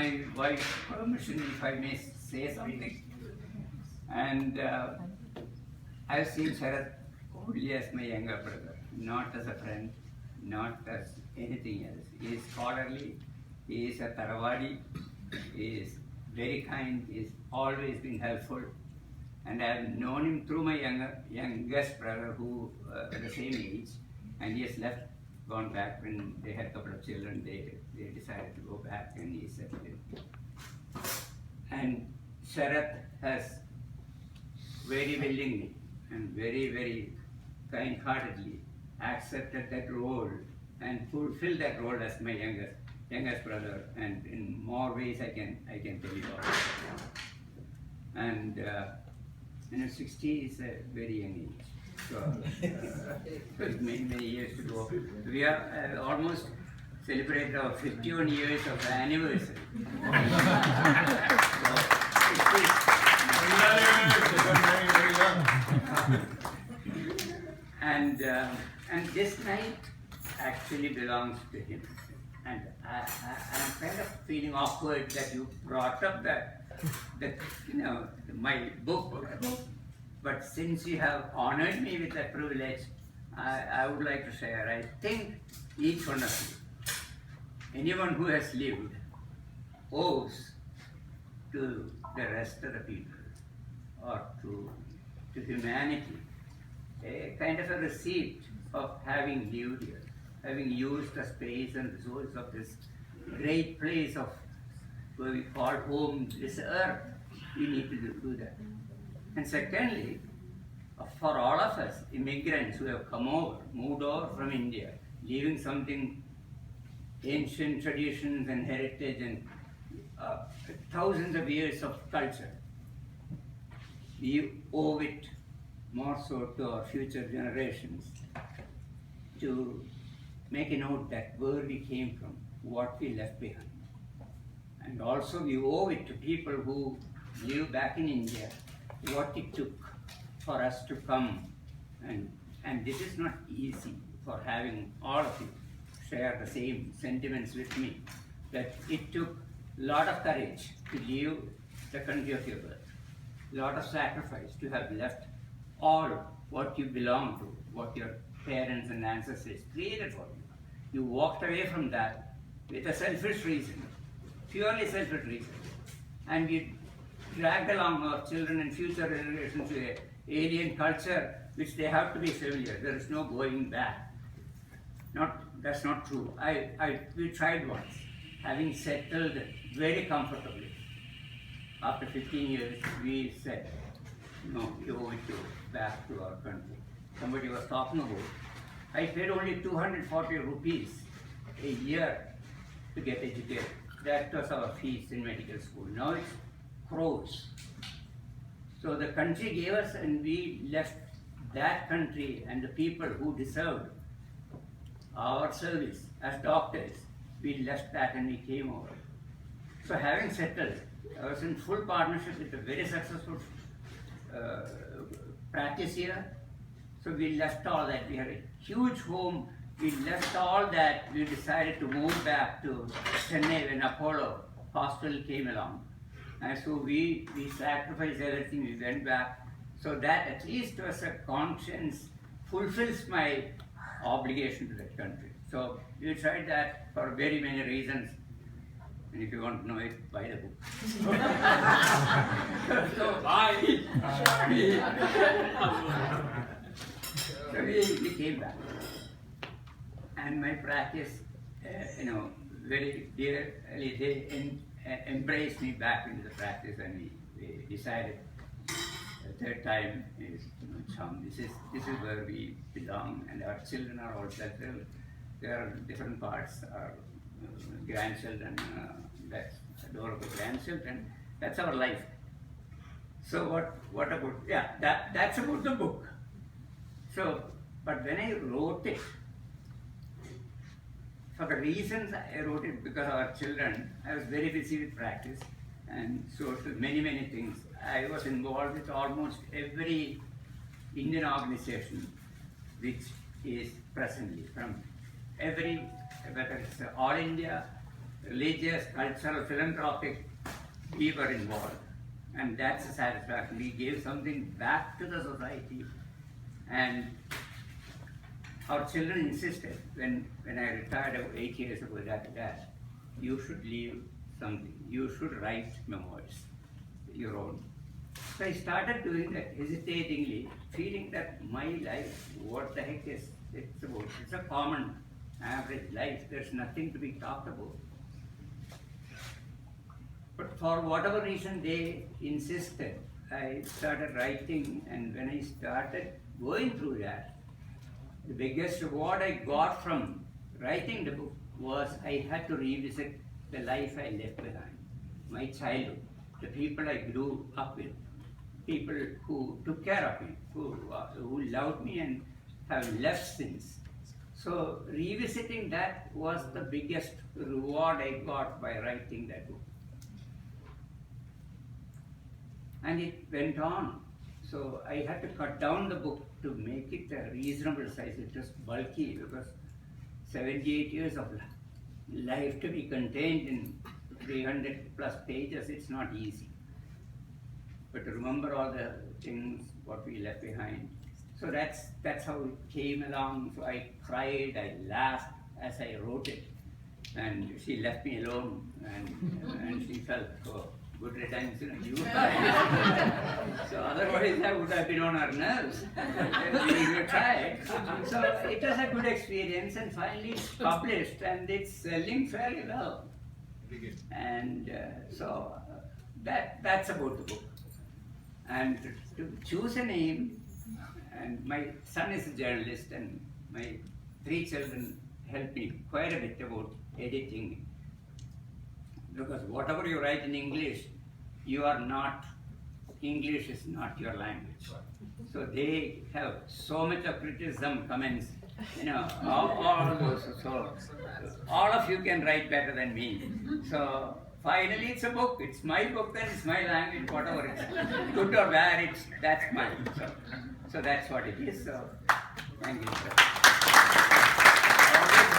my wife's permission, if I may say something. And I've seen Sharath only as my younger brother, not as a friend, not as anything else. He is scholarly, he is a Taravadi, he is very kind, he has always been helpful. And I have known him through my youngest brother who at the same age, and he has left, gone back when they had a couple of children, they decided to go back and he settled in. And Sharath has very willingly and very kind-heartedly accepted that role and fulfilled that role as my youngest brother, and in more ways I can tell you about it. And 60 is a very young age. So many years to go. We are almost celebrated our 51 years of the anniversary. And this night actually belongs to him. And I'm kind of feeling awkward that you brought up my book. But since you have honored me with that privilege, I would like to share. I think each one of you, anyone who has lived, owes to the rest of the people or to humanity a kind of a receipt of having lived here, having used the space and resources of this great place of where we call home, this earth. We need to do that. And secondly, for all of us immigrants who have come over, moved over from India, leaving something, ancient traditions and heritage and thousands of years of culture, we owe it more so to our future generations to make a note that where we came from, what we left behind. And also we owe it to people who live back in India, what it took for us to come. And this is not easy for having all of you share the same sentiments with me, that it took a lot of courage to leave the country of your birth, a lot of sacrifice to have left all what you belong to, what your parents and ancestors created for you. You walked away from that with a selfish reason, purely selfish reason, and you dragged along our children and future generations to an alien culture which they have to be familiar. There is no going back. That's not true. We tried once, having settled very comfortably. After 15 years, we said, no, we owe it back to our country. Somebody was talking about, I paid only 240 rupees a year to get educated. That was our fees in medical school. Now it's crores. So the country gave us, and we left that country and the people who deserved our service as doctors. We left that and we came over. So having settled, I was in full partnership with a very successful practice here. So we left all that. We had a huge home. We left all that. We decided to move back to Chennai when Apollo Hospital came along. And so we sacrificed everything. We went back. So that at least was a conscience, fulfills my obligation to that country. So we tried that for very many reasons. And if you want to know it, buy the book. So we came back. And my practice, very dearly, they embraced me back into the practice, and we decided the third time is, Cham, this is where we belong, and our children are all settled. There are different parts, our grandchildren, that's adorable grandchildren, that's our life. So what about, that's about the book. So, but when I wrote it, for the reasons I wrote it, because our children, I was very busy with practice, and so many things. I was involved with almost every Indian organization which is presently, from every, whether it's All India, religious, cultural, philanthropic, we were involved. And that's a satisfaction. We gave something back to the society. And our children insisted when I retired 8 years ago that you should leave something. You should write memoirs, your own. So I started doing that hesitatingly, feeling that my life, what the heck is it's about? It's a common, average life. There's nothing to be talked about. But for whatever reason they insisted, I started writing, and when I started going through that, the biggest reward I got from writing the book was I had to revisit the life I left behind, my childhood, the people I grew up with, people who took care of me, who loved me and have left since. So revisiting that was the biggest reward I got by writing that book. And it went on. So I had to cut down the book to make it a reasonable size. It was bulky because 78 years of life to be contained in 300 plus pages, it's not easy. But to remember all the things, what we left behind. So that's how it came along. So I cried, I laughed as I wrote it. And she left me alone, and she felt, oh, good riddance, you. So otherwise I would have been on her nerves. We tried. So it was a good experience, and finally it's published, and it's selling fairly well. And so that's about the book. And to choose a name, and my son is a journalist, and my 3 children helped me quite a bit about editing. Because whatever you write in English, English is not your language. So they have so much of criticism, comments, all those. So all of you can write better than me. So finally it's a book. It's my book, then it's my language, whatever it's good or bad, that's mine. So that's what it is. So thank you, sir.